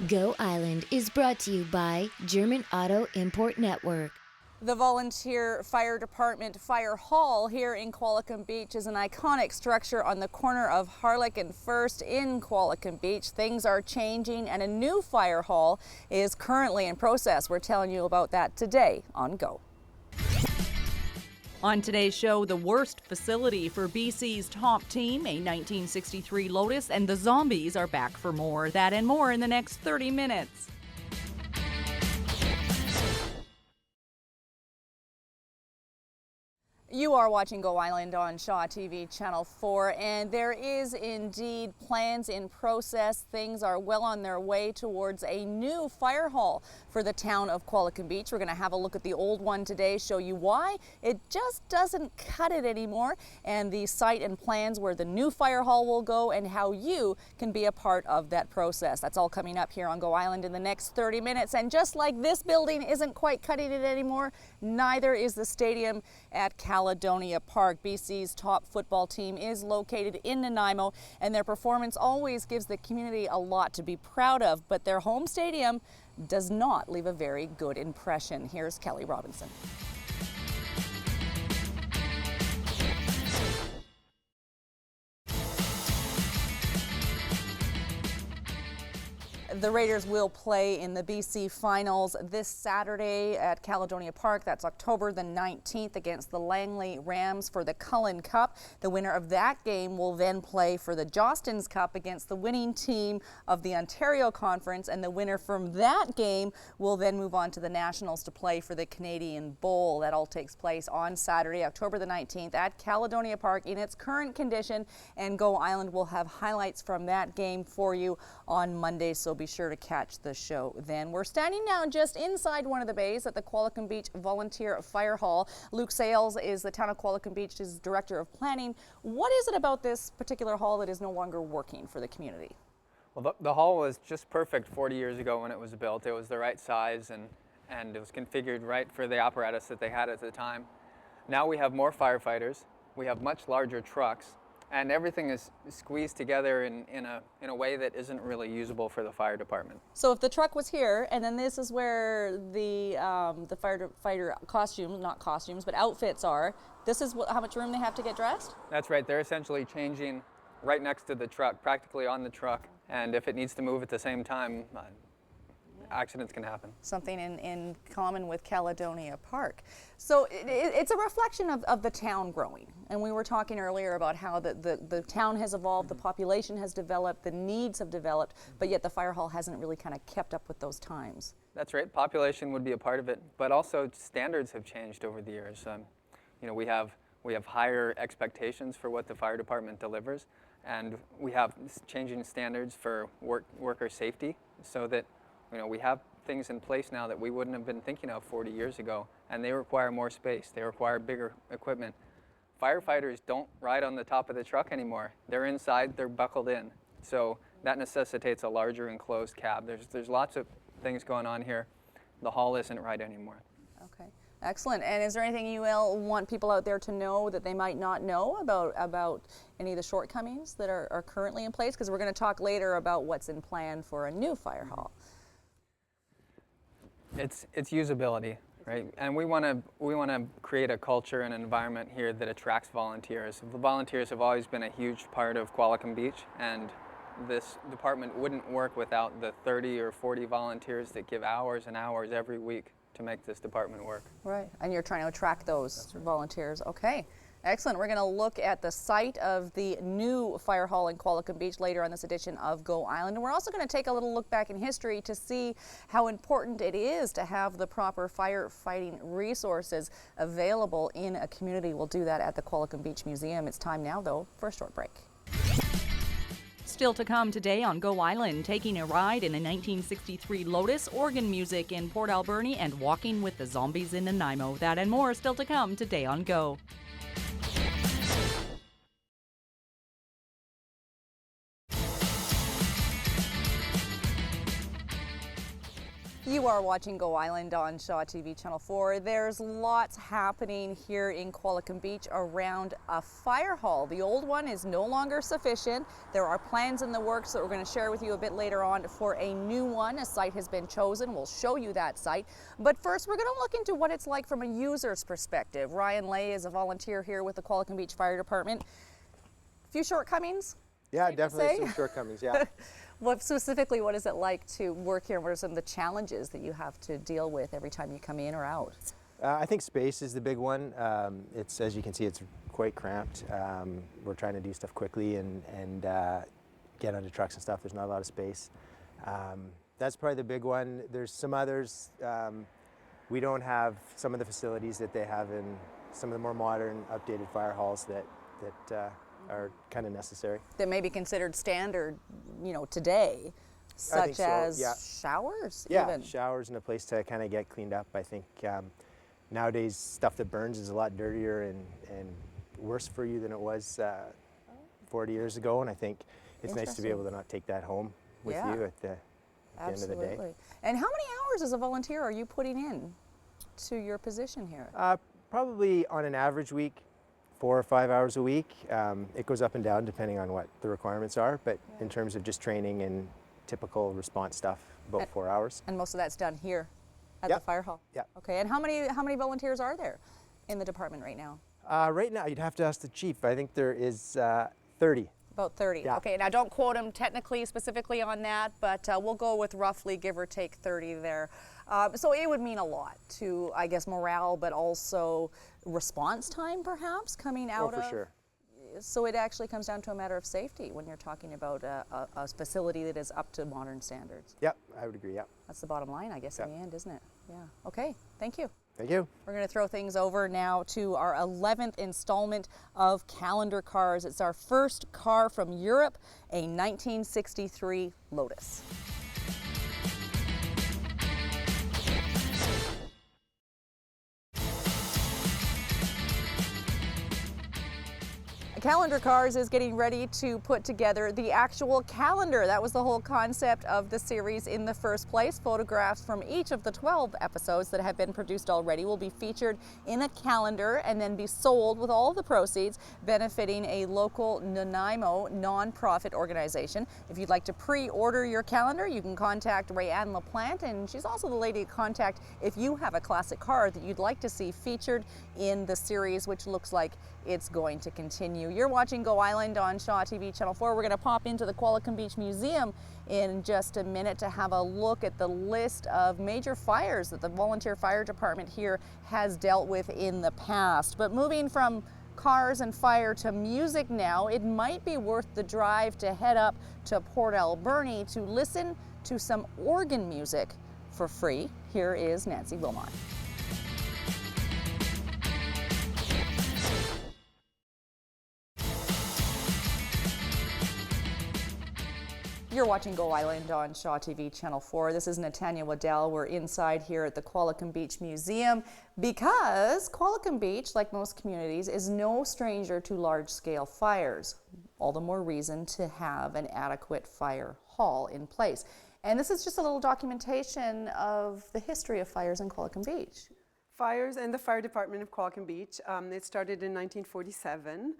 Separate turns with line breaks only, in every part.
Go Island is brought to you by German Auto Import Network.
The volunteer fire department fire hall here in Qualicum Beach is an iconic structure on the corner of Harlech and First in Qualicum Beach. Things are changing and a new fire hall is currently in process. We're telling you about that today on Go.
On today's show, the worst facility for BC's top team, a 1963 Lotus, and the Zombies are back for more. That and more in the next 30 minutes.
You are watching Go Island on Shaw TV Channel 4, and there is indeed plans in process. Things are well on their way towards a new fire hall for the town of Qualicum Beach. We're going to have a look at the old one today, show you why it just doesn't cut it anymore, and the site and plans where the new fire hall will go and how you can be a part of that process. That's all coming up here on Go Island in the next 30 minutes. And just like this building isn't quite cutting it anymore, neither is the stadium at Caledonia Park. BC's top football team is located in Nanaimo, and their performance always gives the community a lot to be proud of, but their home stadium does not leave a very good impression. Here's Kelly Robinson. The Raiders will play in the BC Finals this Saturday at Caledonia Park. That's October the 19th against the Langley Rams for the Cullen Cup. The winner of that game will then play for the Jostens Cup against the winning team of the Ontario Conference, and the winner from that game will then move on to the Nationals to play for the Canadian Bowl. That all takes place on Saturday, October the 19th at Caledonia Park in its current condition, and Go Island will have highlights from that game for you on Monday, so be sure to catch the show then. We're standing now just inside one of the bays at the Qualicum Beach Volunteer Fire Hall. Luke Sales is the town of Qualicum Beach's Director of Planning. What is it about this particular hall that is no longer working for the community?
Well, the hall was just perfect 40 years ago when it was built. It was the right size and it was configured right for the apparatus that they had at the time. Now we have more firefighters, we have much larger trucks, and everything is squeezed together in a way that isn't really usable for the fire department.
So if the truck was here, and then this is where the firefighter costumes, not costumes, but outfits are, this is how much room they have to get dressed?
That's right. They're essentially changing right next to the truck, practically on the truck. And if it needs to move at the same time, accidents can happen. Something
in common with Caledonia Park. So it's a reflection of the town growing. And we were talking earlier about how the town has evolved, the population has developed, the needs have developed, but yet the fire hall hasn't really kind of kept up with those times.
That's right. Population would be a part of it, but also standards have changed over the years. You know, we have higher expectations for what the fire department delivers, and we have changing standards for worker safety, so that we have things in place now that we wouldn't have been thinking of 40 years ago, and they require more space. They require bigger equipment. Firefighters don't ride on the top of the truck anymore. They're inside, they're buckled in. So that necessitates a larger enclosed cab. There's lots of things going on here. The hall isn't right anymore.
Okay, excellent. And is there anything you want people out there to know that they might not know about any of the shortcomings that are currently in place? Because we're going to talk later about what's in plan for a new fire hall.
It's usability, right? And we want to create a culture and an environment here that attracts volunteers. The volunteers have always been a huge part of Qualicum Beach, and this department wouldn't work without the 30 or 40 volunteers that give hours and hours every week to make this department work.
Right, and you're trying to attract those volunteers. Okay. Excellent. We're going to look at the site of the new fire hall in Qualicum Beach later on this edition of Go Island. And we're also going to take a little look back in history to see how important it is to have the proper firefighting resources available in a community. We'll do that at the Qualicum Beach Museum. It's time now, though, for a short break.
Still to come today on Go Island, taking a ride in a 1963 Lotus, organ music in Port Alberni, and walking with the Zombies in Nanaimo. That and more still to come today on Go.
You are watching Go Island on Shaw TV Channel 4. There's lots happening here in Qualicum Beach around a fire hall. The old one is no longer sufficient. There are plans in the works that we're going to share with you a bit later on for a new one. A site has been chosen. We'll show you that site. But first, we're going to look into what it's like from a user's perspective. Ryan Lay is a volunteer here with the Qualicum Beach Fire Department. A few shortcomings?
Yeah, definitely some shortcomings, yeah.
What specifically, what is it like to work here? What are some of the challenges that you have to deal with every time you come in or out?
I think space is the big one. It's, as you can see, it's quite cramped. We're trying to do stuff quickly and get onto trucks and stuff. There's not a lot of space. That's probably the big one. There's some others. We don't have some of the facilities that they have in some of the more modern, updated fire halls that are kind of necessary.
That may be considered standard, you know, today, such as showers?
Yeah,
even.
Showers and a place to kind of get cleaned up. I think nowadays stuff that burns is a lot dirtier and worse for you than it was 40 years ago, and I think it's nice to be able to not take that home with you at the end of the day.
And how many hours as a volunteer are you putting in to your position here?
Probably on an average week, 4 or 5 hours a week. It goes up and down depending on what the requirements are, but in terms of just training and typical response stuff, about 4 hours.
And most of that's done here at the fire hall?
Yeah.
Okay, and how many volunteers are there in the department right now?
Right now, you'd have to ask the chief. I think there is 30.
About 30.
Yeah.
Okay, now don't quote him technically, specifically on that, but we'll go with roughly, give or take, 30 there. So it would mean a lot to, I guess, morale, but also response time, perhaps, coming out of.
Oh, for sure.
So it actually comes down to a matter of safety when you're talking about a facility that is up to modern standards.
Yep, I would agree, yeah.
That's the bottom line, I guess, in the end, isn't it? Yeah. Okay, thank you.
Thank you.
We're going to throw things over now to our 11th installment of Calendar Cars. It's our first car from Europe, a 1963 Lotus. Calendar Cars is getting ready to put together the actual calendar. That was the whole concept of the series in the first place. Photographs from each of the 12 episodes that have been produced already will be featured in a calendar and then be sold with all of the proceeds benefiting a local Nanaimo nonprofit organization. If you'd like to pre-order your calendar, you can contact Rayanne LaPlante, and she's also the lady to contact if you have a classic car that you'd like to see featured in the series, which looks like it's going to continue. You're watching Go Island on Shaw TV Channel 4. We're going to pop into the Qualicum Beach Museum in just a minute to have a look at the list of major fires that the volunteer fire department here has dealt with in the past. But moving from cars and fire to music now, it might be worth the drive to head up to Port Alberni to listen to some organ music for free. Here is Nancy Wilmot. You're watching Go Island on Shaw TV Channel 4. This is Natanya Waddell. We're inside here at the Qualicum Beach Museum because Qualicum Beach, like most communities, is no stranger to large-scale fires. All the more reason to have an adequate fire hall in place. And this is just a little documentation of the history of fires in Qualicum Beach.
Fires and the fire department of Qualicum Beach. It started in 1947,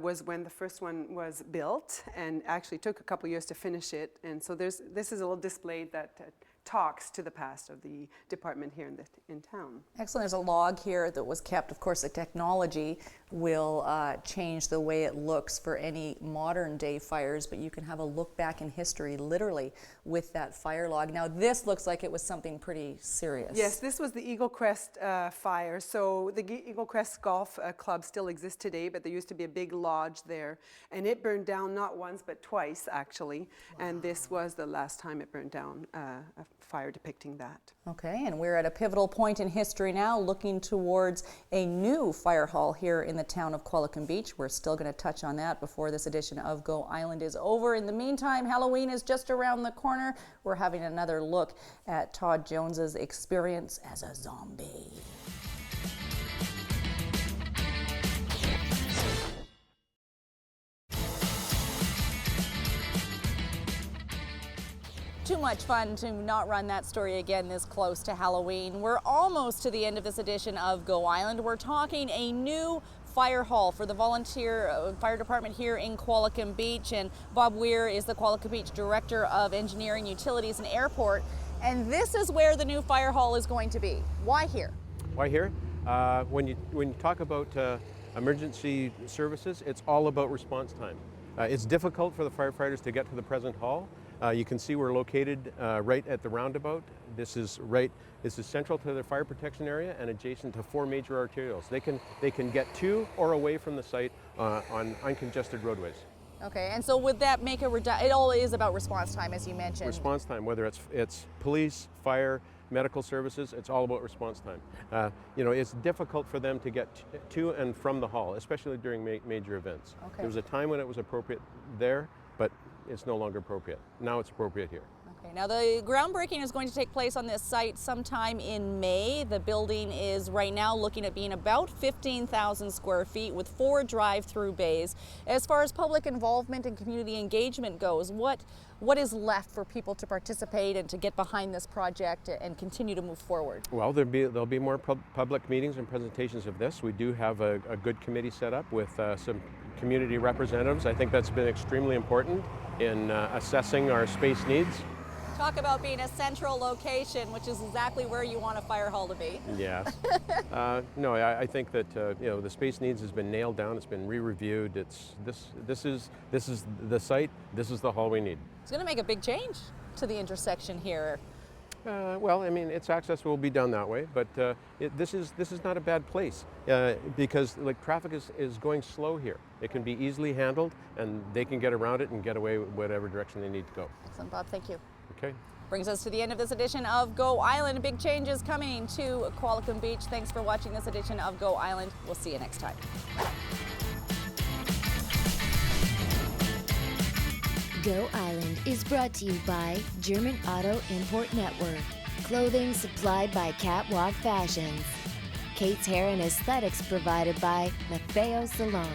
was when the first one was built, and actually took a couple years to finish it. And so this is a little display that talks to the past of the department here in town.
Excellent. There's a log here that was kept. Of course, the technology will change the way it looks for any modern day fires, but you can have a look back in history literally with that fire log. Now this looks like it was something pretty serious.
Yes, this was the Eagle Crest fire. So the Eagle Crest Golf Club still exists today, but there used to be a big lodge there, and it burned down not once but twice actually. Wow. And this was the last time it burned down, a fire depicting that.
Okay, and we're at a pivotal point in history now, looking towards a new fire hall here in the town of Qualicum Beach. We're still going to touch on that before this edition of Go Island is over. In the meantime, Halloween is just around the corner. We're having another look at Todd Jones's experience as a zombie. much fun to not run that story again this close to Halloween. We're almost to the end of this edition of Go Island. We're talking a new fire hall for the volunteer fire department here in Qualicum Beach, and Bob Weir is the Qualicum Beach Director of Engineering, Utilities and Airport, and this is where the new fire hall is going to be. Why here?
Why here? When you talk about emergency services, it's all about response time. It's difficult for the firefighters to get to the present hall. You can see we're located right at the roundabout. This is central to the fire protection area and adjacent to 4 major arterials. They can get to or away from the site on uncongested roadways.
Okay, and so would that make it all is about response time, as you mentioned?
Response time, whether it's police, fire, medical services, it's all about response time. It's difficult for them to get to and from the hall, especially during major events.
Okay.
There was a time when it was appropriate there, but it's no longer appropriate. Now it's appropriate here.
Okay, now the groundbreaking is going to take place on this site sometime in May. The building is right now looking at being about 15,000 square feet with 4 drive-through bays. As far as public involvement and community engagement goes, what is left for people to participate and to get behind this project and continue to move forward?
Well, there'll be more public meetings and presentations of this. We do have a good committee set up with some community representatives. I think that's been extremely important in assessing our space needs.
Talk about being a central location, which is exactly where you want a fire hall to be.
Yeah. No, I think that the space needs has been nailed down. It's been re-reviewed. This is the site. This is the hall we need.
It's going to make a big change to the intersection here.
Well, I mean, its access will be done that way, but this is not a bad place because traffic is going slow here. It can be easily handled, and they can get around it and get away whatever direction they need to go.
Excellent, Bob. Thank you.
Okay.
Brings us to the end of this edition of Go Island. Big changes coming to Qualicum Beach. Thanks for watching this edition of Go Island. We'll see you next time.
Go Island is brought to you by German Auto Import Network. Clothing supplied by Catwalk Fashions. Kate's Hair and Aesthetics provided by Maffeo Salon.